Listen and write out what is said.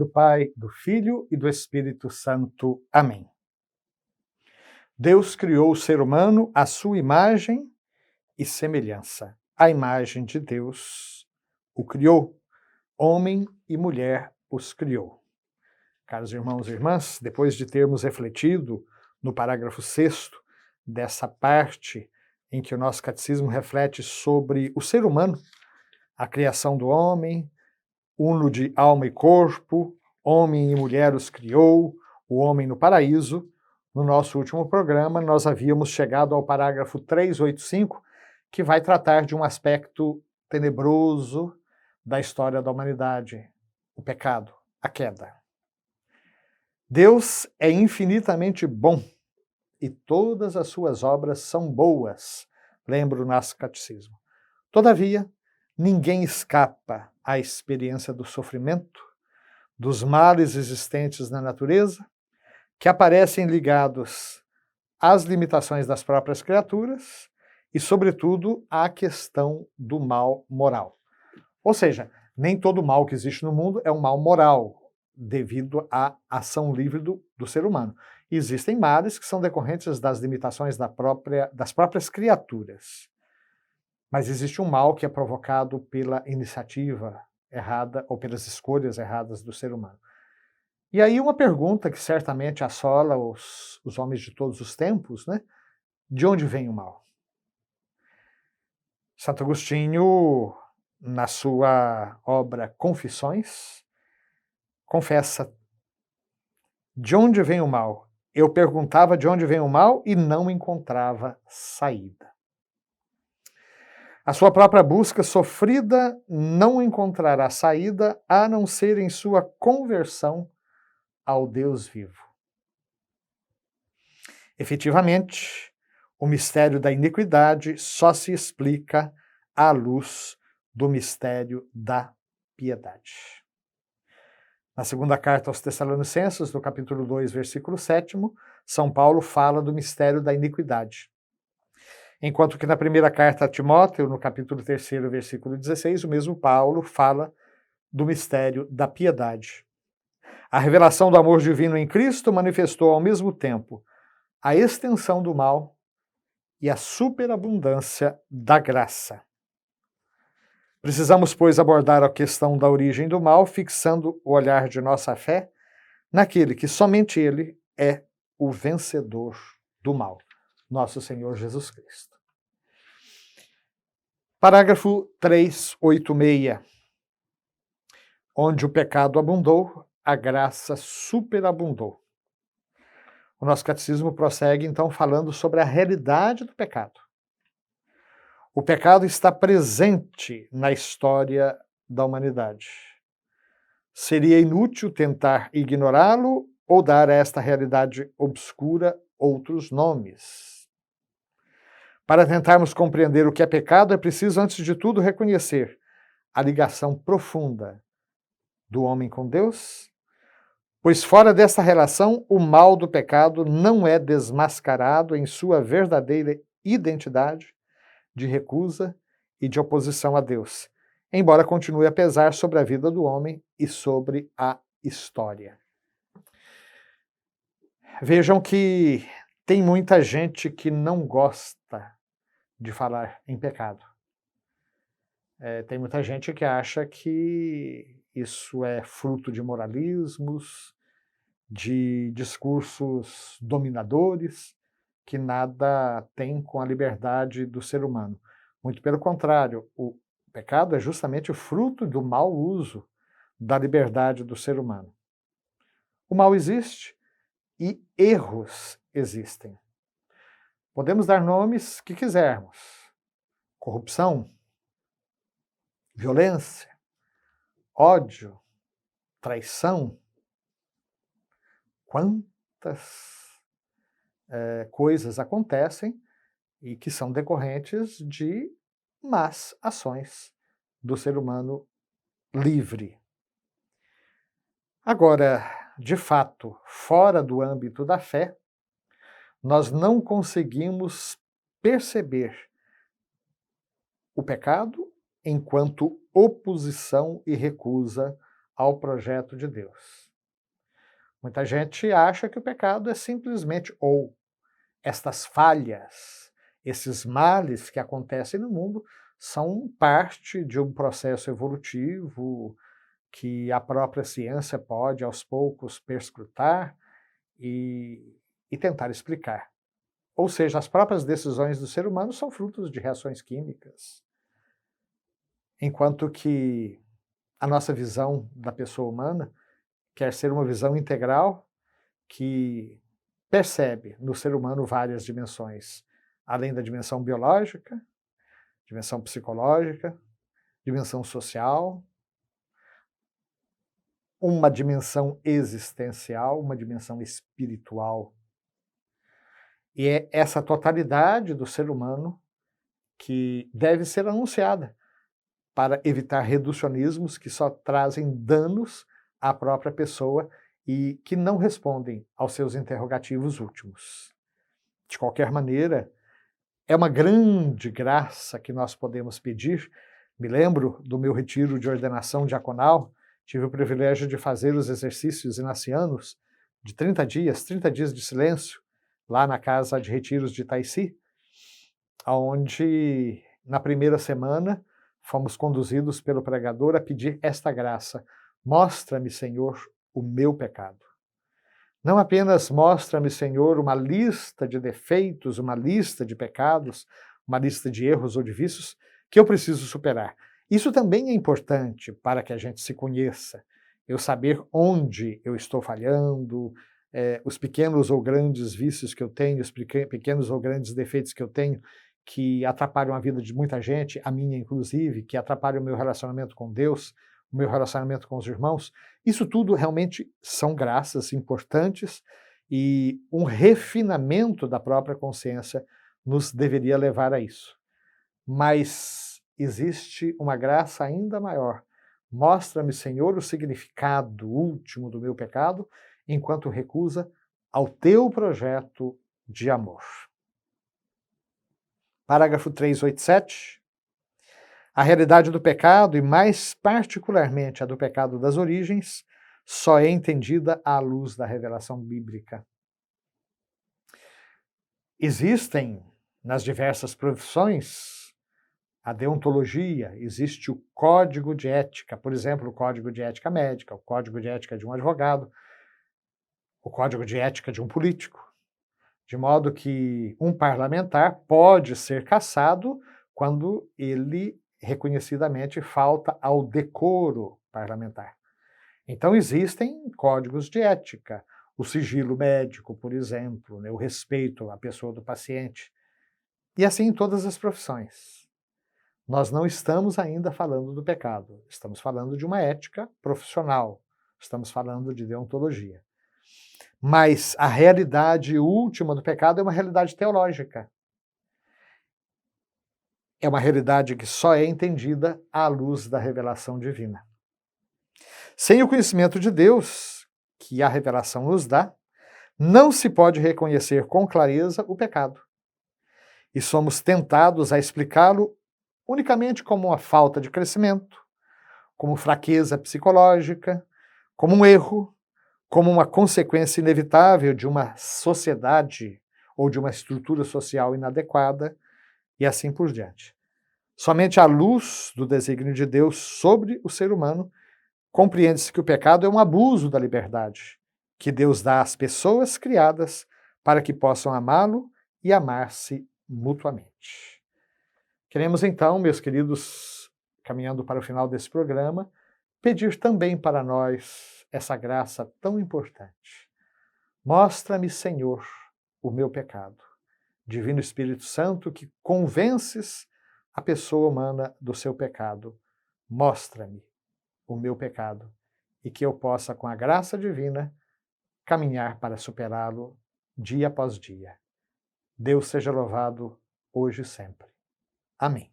do Pai, do Filho e do Espírito Santo. Amém. Deus criou o ser humano à sua imagem e semelhança. A imagem de Deus o criou, homem e mulher os criou. Caros irmãos e irmãs, depois de termos refletido no parágrafo 6º dessa parte em que o nosso catecismo reflete sobre o ser humano, a criação do homem, uno de alma e corpo, homem e mulher os criou, o homem no paraíso. No nosso último programa, nós havíamos chegado ao parágrafo 385, que vai tratar de um aspecto tenebroso da história da humanidade, o pecado, a queda. Deus é infinitamente bom e todas as suas obras são boas, lembra o nosso catecismo. Todavia, ninguém escapa à experiência do sofrimento, dos males existentes na natureza, que aparecem ligados às limitações das próprias criaturas e, sobretudo, à questão do mal moral. Ou seja, nem todo mal que existe no mundo é um mal moral, devido à ação livre do ser humano. Existem males que são decorrentes das limitações das próprias criaturas. Mas existe um mal que é provocado pela iniciativa errada ou pelas escolhas erradas do ser humano. E aí uma pergunta que certamente assola os homens de todos os tempos, né? De onde vem o mal? Santo Agostinho, na sua obra Confissões, confessa: de onde vem o mal? Eu perguntava de onde vem o mal e não encontrava saída. A sua própria busca sofrida não encontrará saída a não ser em sua conversão ao Deus vivo. Efetivamente, o mistério da iniquidade só se explica à luz do mistério da piedade. Na segunda carta aos Tessalonicenses, no capítulo 2, versículo 7º, São Paulo fala do mistério da iniquidade. Enquanto que na primeira carta a Timóteo, no capítulo 3º, versículo 16, o mesmo Paulo fala do mistério da piedade. A revelação do amor divino em Cristo manifestou ao mesmo tempo a extensão do mal e a superabundância da graça. Precisamos, pois, abordar a questão da origem do mal, fixando o olhar de nossa fé naquele que somente ele é o vencedor do mal, nosso Senhor Jesus Cristo. Parágrafo 386. Onde o pecado abundou, a graça superabundou. O nosso catecismo prossegue, então, falando sobre a realidade do pecado. O pecado está presente na história da humanidade. Seria inútil tentar ignorá-lo ou dar a esta realidade obscura outros nomes. Para tentarmos compreender o que é pecado, é preciso, antes de tudo, reconhecer a ligação profunda do homem com Deus, pois fora dessa relação, o mal do pecado não é desmascarado em sua verdadeira identidade de recusa e de oposição a Deus, embora continue a pesar sobre a vida do homem e sobre a história. Vejam que tem muita gente que não gosta de falar em pecado. Tem muita gente que acha que isso é fruto de moralismos, de discursos dominadores, que nada tem com a liberdade do ser humano. Muito pelo contrário, o pecado é justamente o fruto do mau uso da liberdade do ser humano. O mal existe e erros existem. Podemos dar nomes que quisermos: corrupção, violência, ódio, traição. Quantas coisas acontecem e que são decorrentes de más ações do ser humano livre. Agora, de fato, fora do âmbito da fé, nós não conseguimos perceber o pecado enquanto oposição e recusa ao projeto de Deus. Muita gente acha que o pecado é simplesmente ou estas falhas, esses males que acontecem no mundo são parte de um processo evolutivo que a própria ciência pode, aos poucos, perscrutar e tentar explicar. Ou seja, as próprias decisões do ser humano são frutos de reações químicas, enquanto que a nossa visão da pessoa humana quer ser uma visão integral que percebe no ser humano várias dimensões, além da dimensão biológica, dimensão psicológica, dimensão social, uma dimensão existencial, uma dimensão espiritual. E é essa totalidade do ser humano que deve ser anunciada para evitar reducionismos que só trazem danos à própria pessoa e que não respondem aos seus interrogativos últimos. De qualquer maneira, é uma grande graça que nós podemos pedir. Me lembro do meu retiro de ordenação diaconal, tive o privilégio de fazer os exercícios inacianos de 30 dias de silêncio, lá na casa de retiros de Itaici, onde na primeira semana fomos conduzidos pelo pregador a pedir esta graça: mostra-me, Senhor, o meu pecado. Não apenas mostra-me, Senhor, uma lista de defeitos, uma lista de pecados, uma lista de erros ou de vícios que eu preciso superar. Isso também é importante para que a gente se conheça, eu saber onde eu estou falhando, os pequenos ou grandes vícios que eu tenho, os pequenos ou grandes defeitos que eu tenho, que atrapalham a vida de muita gente, a minha inclusive, que atrapalham o meu relacionamento com Deus, o meu relacionamento com os irmãos. Isso tudo realmente são graças importantes e um refinamento da própria consciência nos deveria levar a isso. Mas existe uma graça ainda maior. Mostra-me, Senhor, o significado último do meu pecado, enquanto recusa ao teu projeto de amor. Parágrafo 387. A realidade do pecado, e mais particularmente a do pecado das origens, só é entendida à luz da revelação bíblica. Existem, nas diversas profissões, a deontologia, existe o código de ética, por exemplo, o código de ética médica, o código de ética de um advogado, o código de ética de um político, de modo que um parlamentar pode ser cassado quando ele reconhecidamente falta ao decoro parlamentar. Então existem códigos de ética, o sigilo médico, por exemplo, o respeito à pessoa do paciente, e assim em todas as profissões. Nós não estamos ainda falando do pecado, estamos falando de uma ética profissional, estamos falando de deontologia. Mas a realidade última do pecado é uma realidade teológica. É uma realidade que só é entendida à luz da revelação divina. Sem o conhecimento de Deus, que a revelação nos dá, não se pode reconhecer com clareza o pecado. E somos tentados a explicá-lo unicamente como uma falta de crescimento, como fraqueza psicológica, como um erro, como uma consequência inevitável de uma sociedade ou de uma estrutura social inadequada, e assim por diante. Somente à luz do desígnio de Deus sobre o ser humano, compreende-se que o pecado é um abuso da liberdade, que Deus dá às pessoas criadas para que possam amá-lo e amar-se mutuamente. Queremos então, meus queridos, caminhando para o final desse programa, pedir também para nós essa graça tão importante. Mostra-me, Senhor, o meu pecado. Divino Espírito Santo, que convences a pessoa humana do seu pecado, mostra-me o meu pecado e que eu possa, com a graça divina, caminhar para superá-lo dia após dia. Deus seja louvado hoje e sempre. Amém.